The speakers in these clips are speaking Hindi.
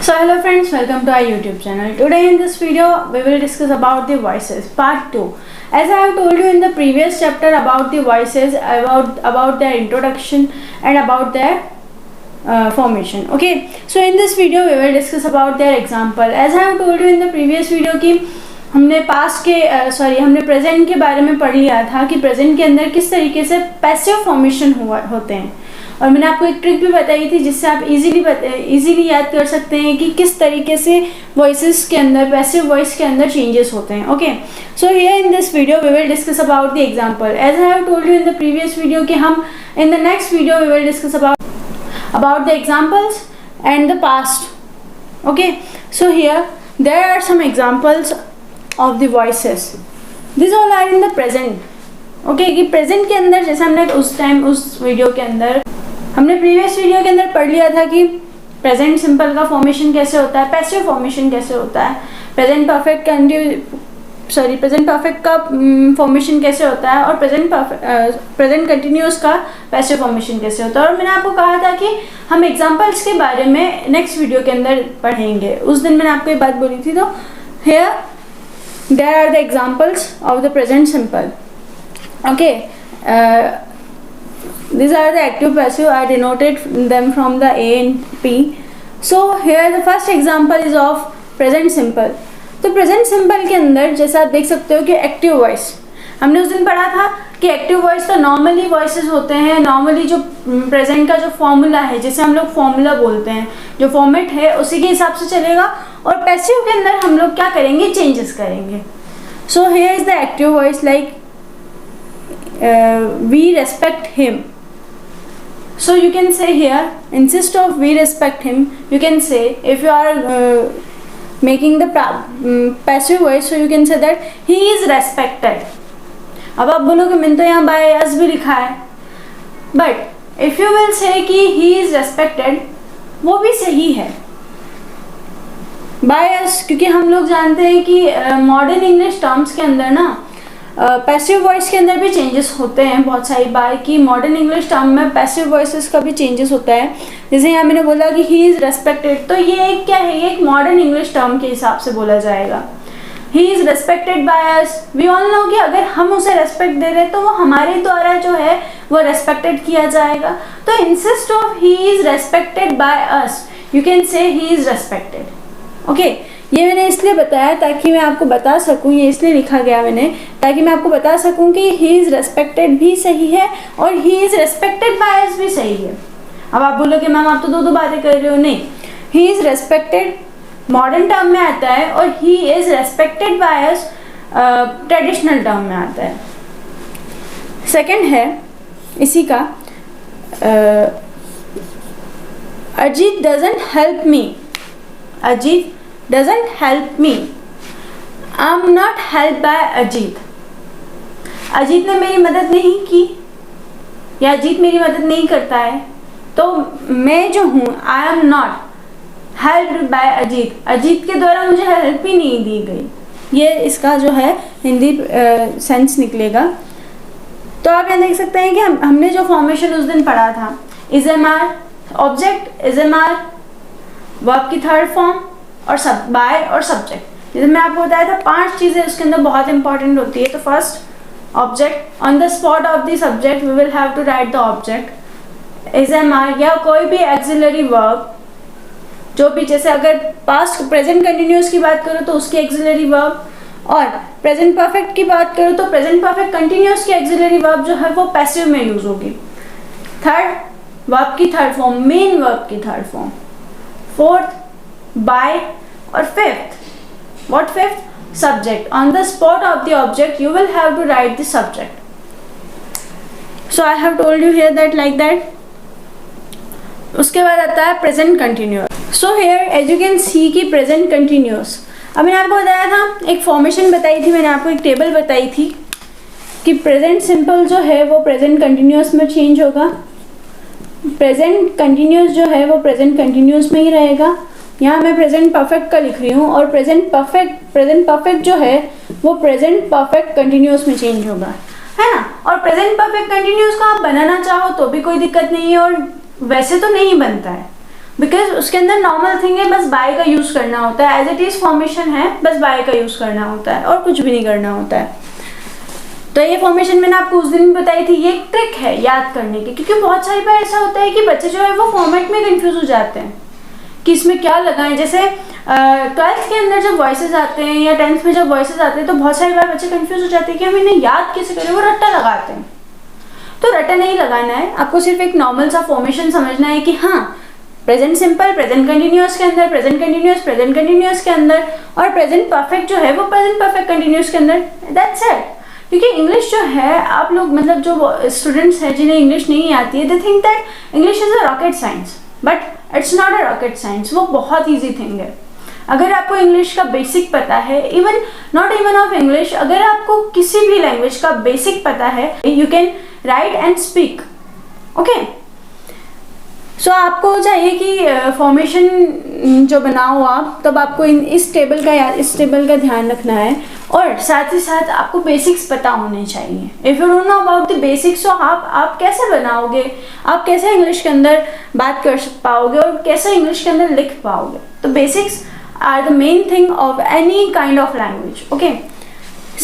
So hello friends, welcome to our YouTube channel. Today in this video we will discuss about the voices part 2. As I have told you in the previous chapter about the voices, about their introduction and about their formation. Okay, so in this video we will discuss about their example. As I have told you in the previous video कि हमने हमने प्रेजेंट के बारे में पढ़ लिया था कि प्रेजेंट के अंदर किस तरीके से पैसिव फॉर्मेशन होते हैं, और मैंने आपको एक ट्रिक भी बताई थी जिससे आप इजीली याद कर सकते हैं कि किस तरीके से वॉइसेस के अंदर, पैसिव वॉइस के अंदर चेंजेस होते हैं. Okay, so here in this video we will discuss about the example. As I have told you in the previous video कि हम in the next video we will discuss about the examples and the past. Okay, so here there are some examples of the voices. This all are in the present. Okay, कि प्रेजेंट के अंदर जैसे हमने उस वीडियो के अंदर हमने प्रीवियस वीडियो के अंदर पढ़ लिया था कि प्रेजेंट सिंपल का फॉर्मेशन कैसे होता है, पैसिव फॉर्मेशन कैसे होता है, प्रेजेंट परफेक्ट का फॉर्मेशन कैसे होता है, और प्रेजेंट कंटिन्यूअस का पैसिव फॉर्मेशन कैसे होता है. और मैंने आपको कहा था कि हम एग्जांपल्स के बारे में नेक्स्ट वीडियो के अंदर पढ़ेंगे. उस दिन मैंने आपको ये बात बोली थी. तो here there are the examples of the present simple. Okay, these are the active passive. I denoted them from the A and P. So here the first example is of present simple. तो present simple के अंदर जैसा आप देख सकते हो कि एक्टिव वॉइस हमने उस दिन पढ़ा था कि एक्टिव वॉइस तो नॉर्मली वॉइसेस होते हैं. नॉर्मली जो प्रेजेंट का जो फॉर्मूला है, जिसे हम लोग फॉर्मूला बोलते हैं, जो फॉर्मेट है उसी के हिसाब से चलेगा. और पैसिव के अंदर हम लोग क्या करेंगे, चेंजेस करेंगे. So here is the active voice like we respect him. So you can say here, instead of we respect him, you can say, if you are making the passive voice, so you can say that he is respected. अब आप बोलोगे मैंने तो यहाँ by us भी लिखा है, but if you will say कि he is respected, वो भी सही है. by us, क्योंकि हम लोग जानते हैं कि मॉडर्न इंग्लिश टर्म्स के अंदर ना पैसिव वॉइस के अंदर भी चेंजेस होते हैं बहुत सारी बार. कि मॉडर्न इंग्लिश टर्म में पैसिव वॉइसेस का भी चेंजेस होता है. जैसे यहाँ मैंने बोला कि ही इज़ रेस्पेक्टेड, तो ये एक क्या है, ये एक मॉडर्न इंग्लिश टर्म के हिसाब से बोला जाएगा. He is respected by us. We all know कि अगर हम उसे रेस्पेक्ट दे रहे हैं तो वो हमारे द्वारा जो है वो रेस्पेक्टेड किया जाएगा. तो insist of he is respected by us, you can से ही इज़ रेस्पेक्टेड. ओके, ये मैंने इसलिए बताया ताकि मैं आपको बता सकूं, ये इसलिए लिखा गया मैंने ताकि मैं आपको बता सकूं कि ही इज़ रेस्पेक्टेड भी सही है और ही इज़ रेस्पेक्टेड बाय अस भी सही है. अब आप बोलोगे मैम आप तो दो बातें कर रहे हो. नहीं, ही इज़ रेस्पेक्टेड मॉडर्न टर्म में आता है और ही is respected by us traditional term में आता है. सेकंड है इसी का, Ajit doesn't help me. Ajit doesn't help me. I'm not helped by Ajit. Ajit ने मेरी मदद नहीं की या अजीत मेरी मदद नहीं करता है, तो मैं जो हूँ I am not helped by Ajit. Ajit के द्वारा मुझे हेल्प ही नहीं दी गई. ये इसका जो है हिंदी सेंस निकलेगा. तो आप यहाँ देख सकते हैं कि हमने जो फॉर्मेशन उस दिन पढ़ा था, is am are, object, is am are, verb की थर्ड फॉर्म और बाय और सब्जेक्ट. जैसे मैं आपको बताया था 5 चीज़ें उसके अंदर बहुत इंपॉर्टेंट होती है. तो first object, on the spot of the subject we will have to write the object. Is am are या कोई भी एक्सिलरी वर्ब जो भी, जैसे अगर पास्ट प्रेजेंट कंटिन्यूअस की बात करो तो उसकी एक्सिलरी वर्ब, और प्रेजेंट परफेक्ट की बात करो तो प्रेजेंट परफेक्ट कंटिन्यूअस की एक्सिलरी वर्ब जो है वो पैसिव में यूज होगी. थर्ड वर्ब की थर्ड फॉर्म, मेन वर्ब की थर्ड फॉर्म. फोर्थ बाय, और fifth, what fifth? Subject. On the spot of the object you will have to write the subject. So I have told you here that like that. उसके बाद आता है present continuous. So here as you can see कि present continuous, अब मैंने आपको बताया था, एक फॉर्मेशन बताई थी मैंने आपको, एक टेबल बताई थी कि प्रेजेंट सिंपल जो है वो प्रेजेंट कंटिन्यूस में चेंज होगा. प्रेजेंट कंटिन्यूस जो है वो प्रेजेंट कंटिन्यूस में ही रहेगा. यहाँ मैं प्रेजेंट परफेक्ट का लिख रही हूँ, और प्रेजेंट परफेक्ट जो है वो प्रेजेंट परफेक्ट कंटिन्यूस में चेंज होगा, है ना. और प्रेजेंट परफेक्ट कंटिन्यूस को आप बनाना चाहो तो भी कोई दिक्कत नहीं है, और वैसे तो नहीं बनता है. बिकॉज उसके अंदर नॉर्मल थिंग है, बस बाय का यूज़ करना होता है, एज इट इज़ फॉर्मेशन है, बस बाय का यूज़ करना होता है और कुछ भी नहीं करना होता है। तो ये फॉर्मेशन मैंने आपको उस दिन भी बताई थी, ये एक ट्रिक है याद करने की, क्योंकि बहुत सारी बार ऐसा होता है कि बच्चे जो है वो फॉर्मेट में कंफ्यूज हो जाते हैं कि इसमें क्या लगाएं। जैसे 12th के अंदर जब वॉइसेस आते हैं या 10th में जब वॉइसेस आते हैं तो बहुत सारी बार बच्चे कंफ्यूज हो जाते हैं कि हम इन्हें याद कैसे करें, वो रट्टा लगाते हैं। तो रट्टा नहीं लगाना है, आपको सिर्फ एक नॉर्मल सा फॉर्मेशन समझना है कि हाँ प्रेजेंट सिंपल प्रेजेंट कंटिन्यूअस के अंदर, प्रेजेंट कंटिन्यूअस प्रेजेंट कंटिन्यूअस के अंदर, और प्रेजेंट परफेक्ट जो है वो प्रेजेंट परफेक्ट कंटिन्यूअस के अंदर, दैट्स इट। क्योंकि इंग्लिश जो है, आप लोग मतलब जो स्टूडेंट्स हैं जिन्हें इंग्लिश नहीं आती है, they think that English is a rocket science, but it's not a rocket science. वो बहुत ईजी थिंग है। अगर आपको इंग्लिश का बेसिक पता है, even not even of English, अगर आपको किसी भी लैंग्वेज का बेसिक पता है, you can write and speak, okay. So आपको चाहिए कि फॉर्मेशन जो बनाओ आप, तब आपको इस टेबल का ध्यान रखना है, और साथ ही साथ आपको बेसिक्स पता होने चाहिए। If you don't know about the basics, तो आप कैसे बनाओगे, आप कैसे इंग्लिश के अंदर बात कर पाओगे और कैसे इंग्लिश के अंदर लिख पाओगे। तो basics are the main thing of any kind of language, okay.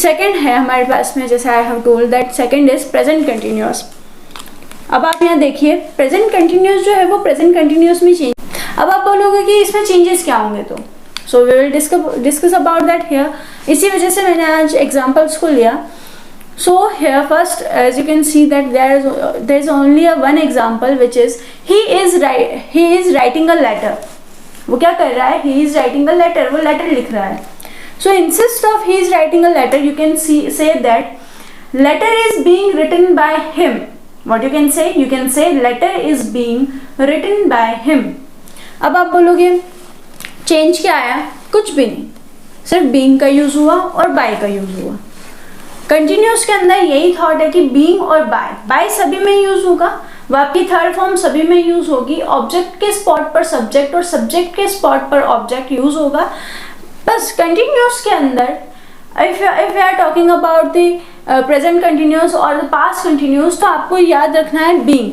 Second है हमारे पास में, जैसे I have told that second is present continuous. अब आप यहाँ देखिए, प्रेजेंट कंटिन्यूअस जो है वो प्रेजेंट कंटिन्यूअस में चेंज। अब आप बोलोगे कि इसमें चेंजेस क्या होंगे, तो so we will discuss about that here. इसी वजह से मैंने आज एग्जांपल्स को लिया। So here first, as you can see that there is only one example which is he is writing a letter. वो क्या कर रहा है, he is writing a letter, वो लेटर लिख रहा है। So instead of he is writing a letter, you can say that letter is being written by him. What you can say? You can say letter is being written by him. अब आप बोलोगे चेंज क्या आया? कुछ भी नहीं, सिर्फ being का यूज हुआ और by का यूज हुआ। कंटिन्यूस के अंदर यही थॉट है कि being और by सभी में यूज होगा, वर्ब की थर्ड फॉर्म सभी में यूज होगी, ऑब्जेक्ट के स्पॉट पर सब्जेक्ट और सब्जेक्ट के स्पॉट पर ऑब्जेक्ट यूज होगा। बस कंटिन्यूस के अंदर if we are talking about the present continuous और the past continuous, तो आपको याद रखना है being,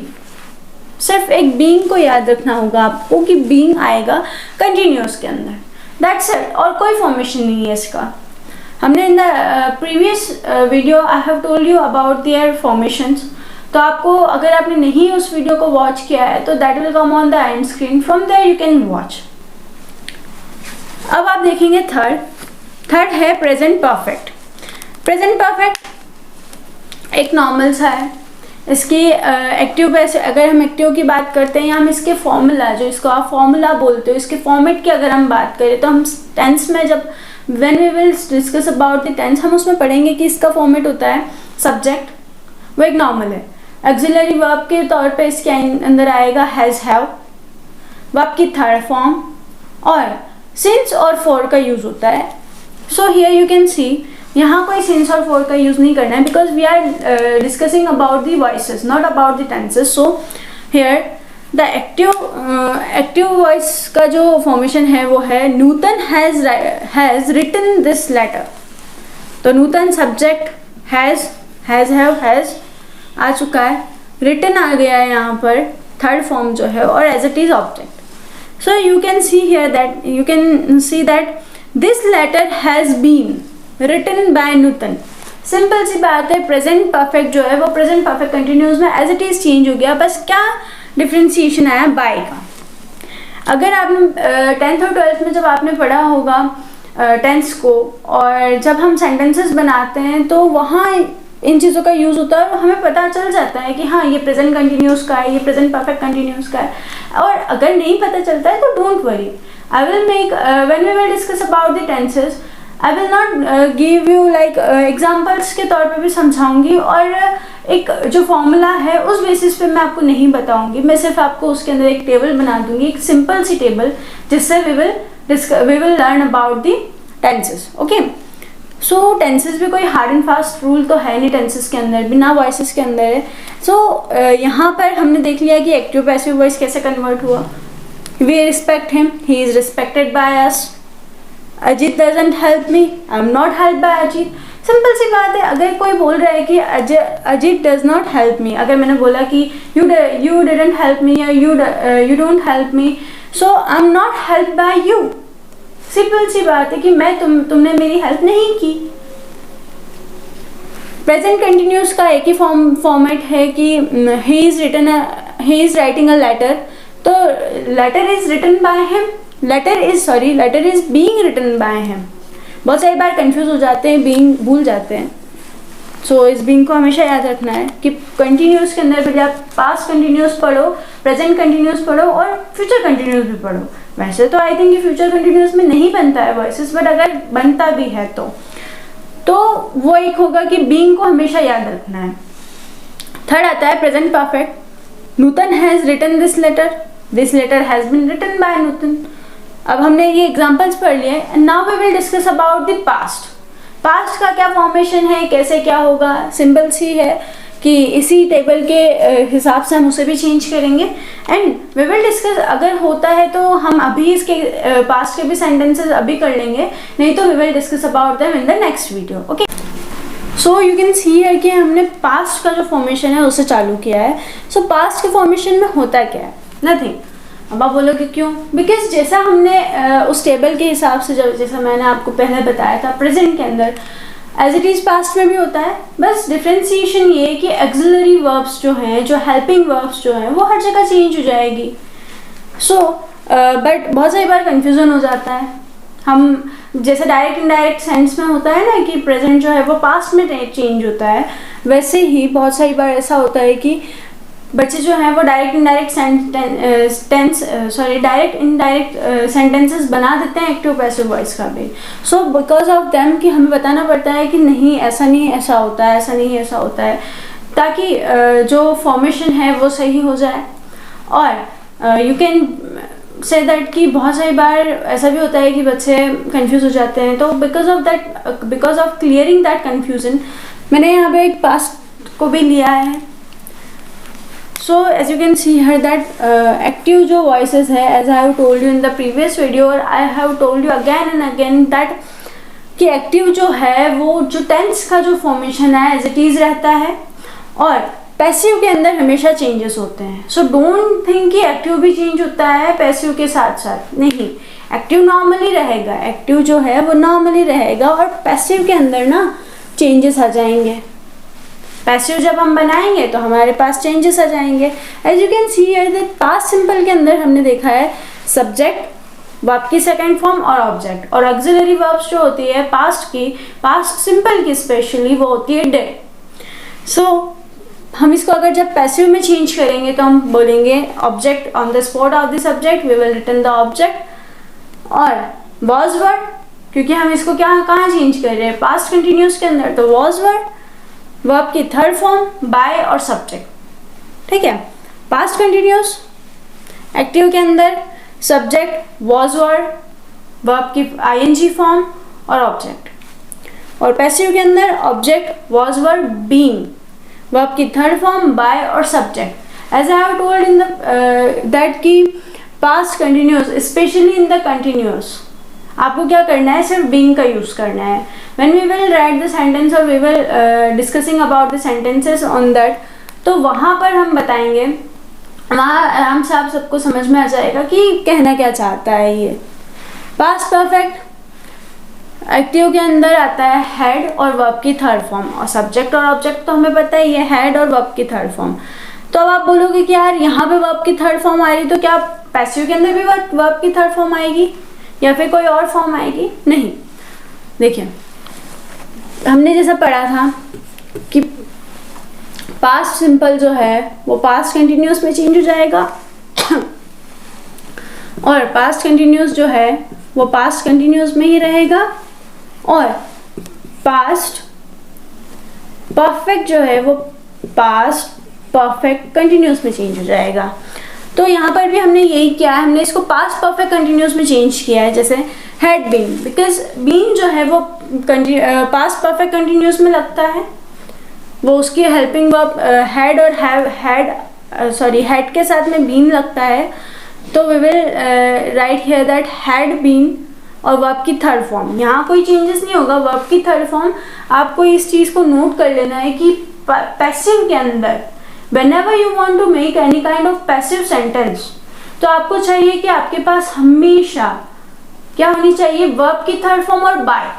सिर्फ एक being को याद रखना होगा आपको कि being आएगा continuous के अंदर, that's it। और कोई फॉर्मेशन नहीं है इसका। हमने in the previous video I have told you about their formations, तो आपको अगर आपने नहीं उस वीडियो को वॉच किया है तो that will come on the end screen, from there you can watch। अब आप देखेंगे थर्ड है प्रेजेंट परफेक्ट। प्रेजेंट परफेक्ट एक नॉर्मल सा है। इसकी एक्टिव पे से अगर हम एक्टिव की बात करते हैं या हम इसके फॉर्मूला, जो इसको आप फॉर्मूला बोलते हो, इसके फॉर्मेट की अगर हम बात करें तो हम टेंस में जब when we will discuss about the tense, हम उसमें पढ़ेंगे कि इसका फॉर्मेट होता है सब्जेक्ट, वो एक नॉर्मल है। ऑक्सिलरी वर्ब के तौर पे इसके अंदर आएगा हैज़ हैव, वर्ब की थर्ड फॉर्म, और सिंस और फॉर का यूज होता है। सो हियर यू कैन सी, यहाँ कोई सिंस और फॉर का यूज नहीं करना है, because we are discussing about the voices, not about the tenses. So here the active voice का जो फॉर्मेशन है वो है Nutan has written this letter. तो Nutan subject, has have has आ चुका है, रिटन आ गया है यहाँ पर थर्ड फॉर्म जो है, और as it is object. So you can see here that, you can see that this letter has been written by Nutan. Simple सी बात है, प्रेजेंट परफेक्ट जो है वो प्रेजेंट परफेक्ट कंटिन्यूस में एज इट इज चेंज हो गया, बस क्या डिफ्रेंसिएशन आया बाय का। अगर आपने 10th और 12th में जब आपने पढ़ा होगा टेंस को, और जब हम सेंटेंसेस बनाते हैं तो वहाँ इन चीज़ों का यूज़ होता है और हमें पता चल जाता है कि हाँ ये प्रेजेंट कंटिन्यूस का है, ये प्रेजेंट परफेक्ट कंटिन्यूस का है। और अगर नहीं पता चलता है तो don't worry, I will make when we will discuss about the tenses, I will not give you like examples के तौर पे भी समझाऊंगी, और एक जो फॉर्मूला है उस बेसिस पे मैं आपको नहीं बताऊंगी। मैं सिर्फ आपको उसके अंदर एक टेबल बना दूंगी, एक सिंपल सी टेबल, जिससे we will learn about the tenses, okay. So tenses भी कोई हार्ड एंड फास्ट रूल तो है नहीं टेंसेस के अंदर, बिना वॉइसेस के अंदर है। सो यहाँ पर हमने देख लिया कि एक्टिव पैसिव वॉइस कैसे कन्वर्ट हुआ। We respect him, he is respected by us. Ajit doesn't help me, I am not help by Ajit. Simple सी बात है, अगर कोई बोल रहा है कि Ajit does not help me, अगर मैंने बोला कि यू डिडंट हेल्प मी या you don't help me, so I am not help by you. Simple सी बात है कि मैं तुमने मेरी हेल्प नहीं की। प्रेजेंट कंटिन्यूस का एक ही फॉर्मेट है कि he is writing a letter, तो letter is written by him, letter is being written by him. बहुत सारी बार कंफ्यूज हो जाते हैं, बीइंग भूल जाते हैं। सो इस बीइंग को हमेशा याद रखना है कि कंटिन्यूस के अंदर पहले आप पास्ट कंटिन्यूस पढ़ो, प्रेजेंट कंटिन्यूस पढ़ो और फ्यूचर कंटिन्यूस भी पढ़ो। वैसे तो आई थिंक फ्यूचर कंटिन्यूस में नहीं बनता है वॉइसेस, बट अगर बनता भी है तो वो एक होगा कि बीइंग को हमेशा याद रखना है। थर्ड आता है present perfect. Nutan has written this letter has been written by Nutan. अब हमने ये एग्जांपल्स पढ़ लिए, now we will discuss about the past. Past का क्या फॉर्मेशन है, कैसे क्या होगा, सिंपल सी है कि इसी टेबल के हिसाब से हम उसे भी चेंज करेंगे। एंड वी विल डिस्कस, अगर होता है तो हम अभी इसके पास्ट के भी सेंटेंसेस अभी कर लेंगे, नहीं तो we will discuss about them in the next video. Okay, so you can see here कि हमने पास्ट का जो फॉर्मेशन है उससे चालू किया है। सो पास्ट के फॉर्मेशन में होता क्या है, नथिंग। अब आप बोलोगे क्यों, बिकॉज जैसा हमने उस टेबल के हिसाब से जैसा मैंने आपको पहले बताया था, प्रेजेंट के अंदर एज इट इज़ पास्ट में भी होता है। बस डिफ्रेंसिएशन ये है कि एक्सिलरी वर्ब्स जो हैं, जो हेल्पिंग वर्ब्स जो हैं, वो हर जगह चेंज हो जाएगी। सो बट बहुत सारी बार कंफ्यूजन हो जाता है। हम जैसे डायरेक्ट इनडायरेक्ट सेंस में होता है ना कि प्रेजेंट जो है वो पास्ट में चेंज होता है, वैसे ही बहुत सारी बार ऐसा होता है कि बच्चे जो हैं वो डायरेक्ट इनडायरेक्ट सेंटेंसेस बना देते हैं एक्टिव पैसिव वॉइस का भी। सो बिकॉज ऑफ देम कि हमें बताना पड़ता है कि नहीं ऐसा नहीं ऐसा होता है, ऐसा नहीं ऐसा होता है, ताकि जो फॉर्मेशन है वो सही हो जाए। और यू कैन से दैट कि बहुत सारी बार ऐसा भी होता है कि बच्चे कंफ्यूज हो जाते हैं, तो because of clearing that confusion मैंने यहाँ पे एक पास्ट को भी लिया है। So as you can see here that active जो voices है, as I have told you in the previous video और I have told you again and again that कि active जो है वो जो tense का जो formation है as it is रहता है, और passive के अंदर हमेशा changes होते हैं। So don't think कि active भी change होता है passive के साथ साथ, नहीं, active normally रहेगा, active जो है वो normally रहेगा, और passive के अंदर ना changes आ जाएंगे। पैसिव जब हम बनाएंगे तो हमारे पास चेंजेस आ जाएंगे। As you can see here that past simple के अंदर हमने देखा है सब्जेक्ट, वर्ब की सेकंड फॉर्म और ऑब्जेक्ट, और ऑक्सिलरी वर्ब्स जो होती है पास्ट सिंपल की स्पेशली वो होती है डिड। सो हम इसको अगर जब पैसिव में चेंज करेंगे तो हम बोलेंगे object on the spot of the subject we will written the object. और वॉज वर्ड, क्योंकि हम इसको कहाँ चेंज कर रहे हैं, पास्ट कंटिन्यूस के अंदर, तो वॉज वर्ड, वर्ब की थर्ड फॉर्म बाय और सब्जेक्ट, ठीक है। पास्ट कंटिन्यूस एक्टिव के अंदर सब्जेक्ट वॉज वर्ड, वर्ब की आईएनजी फॉर्म और ऑब्जेक्ट, और पैसिव के अंदर object was word being, verb की थर्ड फॉर्म बाय और subject. As I have told in that कि past continuous specially in the continuous आपको क्या करना है, सिर्फ बीइंग का यूज करना है। When we will write the sentence और we will discussing about the sentences on that, तो वहाँ पर हम बताएंगे, वहाँ आराम से आप सबको समझ में आ जाएगा कि कहना क्या चाहता है ये। पास्ट परफेक्ट एक्टिव के अंदर आता है हेड और वर्ब की थर्ड फॉर्म, और सब्जेक्ट और ऑब्जेक्ट तो हमें पता ही है, हेड और वर्ब की थर्ड फॉर्म। तो अब आप बोलोगे कि यार यहाँ पे वर्ब की थर्ड फॉर्म आ रही, तो क्या पैसिव के अंदर भी वर्ब की थर्ड फॉर्म आएगी या फिर कोई और फॉर्म आएगी? नहीं। देखिए हमने जैसा पढ़ा था कि पास्ट सिंपल जो है वो पास्ट कंटिन्यूस में चेंज हो जाएगा और पास्ट कंटिन्यूस जो है वो पास्ट कंटिन्यूस में ही रहेगा, और पास्ट परफेक्ट जो है वो पास्ट परफेक्ट कंटिन्यूस में चेंज हो जाएगा। तो यहाँ पर भी हमने यही किया है, हमने इसको पास्ट परफेक्ट कंटिन्यूस में चेंज किया है। जैसे हैड बीन, बिकॉज बीन जो है वो पास्ट परफेक्ट कंटिन्यूस में लगता है, वो उसकी हेल्पिंग वर्ब हैड और हैड के साथ में बीन लगता है, तो we will write here that had been और वर्ब की थर्ड फॉर्म। यहाँ कोई चेंजेस नहीं होगा, वर्ब की थर्ड फॉर्म। आपको इस चीज़ को नोट कर लेना है कि पैसिव के अंदर whenever you want to make any kind of passive sentence, तो आपको चाहिए कि आपके पास हमेशा क्या होनी चाहिए, वर्ब की थर्ड फॉर्म और बाय।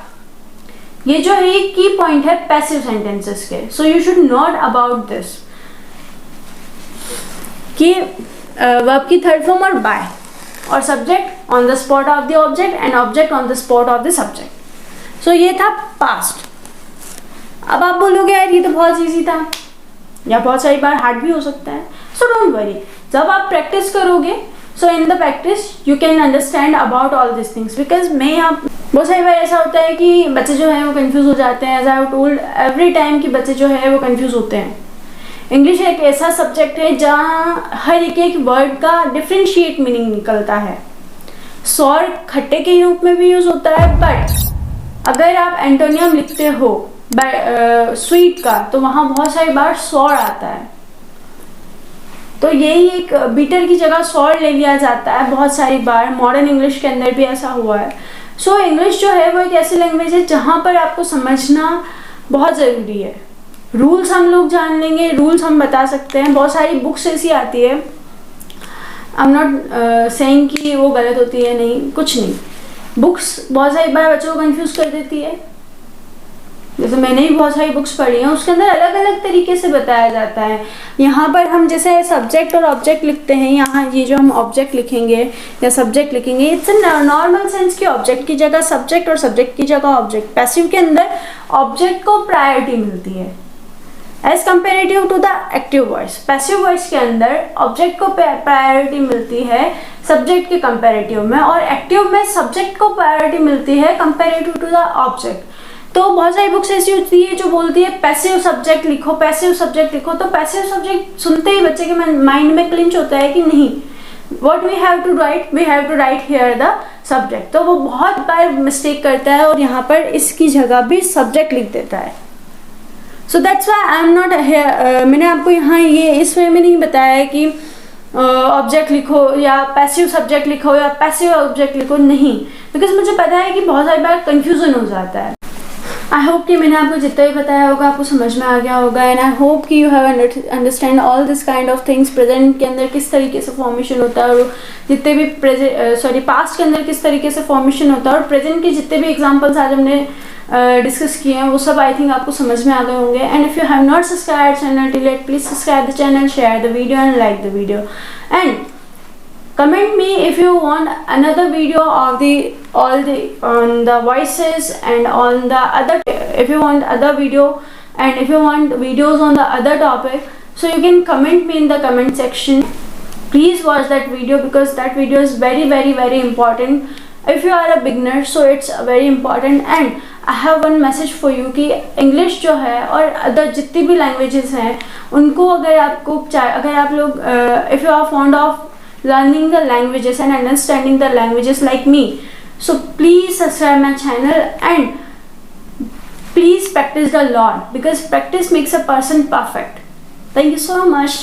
ये जो है ये की पॉइंट है पैसिव सेंटेंसेस के। So you should note about this कि वर्ब की थर्ड फॉर्म और बाय, और subject on the spot of the object and object on the spot of the subject. So ये था पास्ट। अब आप बोलोगे यार ये तो बहुत इजी था, या बहुत सारी बार हार्ड भी हो सकता है। सो डोंट वरी, जब आप प्रैक्टिस करोगे, so in the practice you can understand about all this things. Because मैं आप बहुत सारी बार ऐसा होता है कि बच्चे जो है वो कंफ्यूज हो जाते हैं। As I have told every time कि बच्चे जो है वो कंफ्यूज होते हैं। इंग्लिश एक ऐसा सब्जेक्ट है जहाँ हर एक वर्ड का डिफ्रेंशिएट मीनिंग निकलता है। सॉर खट्टे के रूप में भी यूज होता है, बट अगर आप एंटोनियम लिखते हो स्वीट का, तो वहाँ बहुत सारी बार सॉर आता है। तो यही एक बीटर की जगह सॉर ले लिया जाता है बहुत सारी बार। मॉडर्न इंग्लिश के अंदर भी ऐसा हुआ है। सो इंग्लिश जो है वो एक ऐसी लैंग्वेज है जहाँ पर आपको समझना बहुत ज़रूरी है। रूल्स हम लोग जान लेंगे, रूल्स हम बता सकते हैं। बहुत सारी बुक्स ऐसी आती है, आई एम नॉट सेइंग कि वो गलत होती है, नहीं, कुछ नहीं। बुक्स बहुत सारी बार बच्चों को कंफ्यूज कर देती है। जैसे मैंने भी बहुत सारी बुक्स पढ़ी हैं, उसके अंदर अलग अलग तरीके से बताया जाता है। यहाँ पर हम जैसे सब्जेक्ट और ऑब्जेक्ट लिखते हैं, यहाँ ये जो हम ऑब्जेक्ट लिखेंगे या सब्जेक्ट लिखेंगे, इट्स नॉर्मल सेंस की ऑब्जेक्ट की जगह सब्जेक्ट और सब्जेक्ट की जगह ऑब्जेक्ट। पैसिव के अंदर ऑब्जेक्ट को प्रायोरिटी मिलती है as comparative to the active voice. Passive voice के अंदर ऑब्जेक्ट को प्रायोरिटी मिलती है सब्जेक्ट के कंपेरेटिव में, और एक्टिव में सब्जेक्ट को प्रायोरिटी मिलती है कंपेरेटिव टू द ऑब्जेक्ट। तो बहुत सारी बुक्स ऐसी होती है जो बोलती है पैसिव सब्जेक्ट लिखो, पैसिव सब्जेक्ट लिखो। तो पैसिव सब्जेक्ट सुनते ही बच्चे के माइंड में क्लिंच होता है कि नहीं, what we have to write here the subject. तो वो बहुत बार मिस्टेक करता है और यहाँ पर इसकी जगह भी सब्जेक्ट लिख देता है। So that's why I am not here. मैंने आपको यहाँ ये इस वे में नहीं बताया कि ऑब्जेक्ट लिखो या पैसिव सब्जेक्ट लिखो या पैसिव ऑब्जेक्ट लिखो, नहीं, बिकॉज मुझे पता है कि बहुत सारी बार कंफ्यूजन हो जाता है। आई होप कि मैंने आपको जितना भी बताया होगा आपको समझ में आ गया होगा, एंड आई होप कि you have understand all this kind of things. Present के अंदर किस तरीके से फॉर्मेशन होता है, और जितने भी पास्ट के अंदर किस तरीके से फॉर्मेशन होता है, और प्रेजेंट के जितने भी एग्जाम्पल्स आज हमने डिस्कस किए हैं वो सब आई थिंक आपको समझ में आ गए होंगे। And if you have not subscribe channel till it, please subscribe the channel, share the video and like the video, and comment me if you want another video of on the voices and on the other, if you want other video and if you want videos on the other topic, so you can comment me in the comment section. Please watch that video because that video is very very very important if you are a beginner, so it's very important. And I have one message for you कि English जो है और अदर जितनी भी languages हैं उनको अगर आप लोग if you are fond of learning the languages and understanding the languages like me, so please subscribe my channel and please practice a lot because practice makes a person perfect. Thank you so much.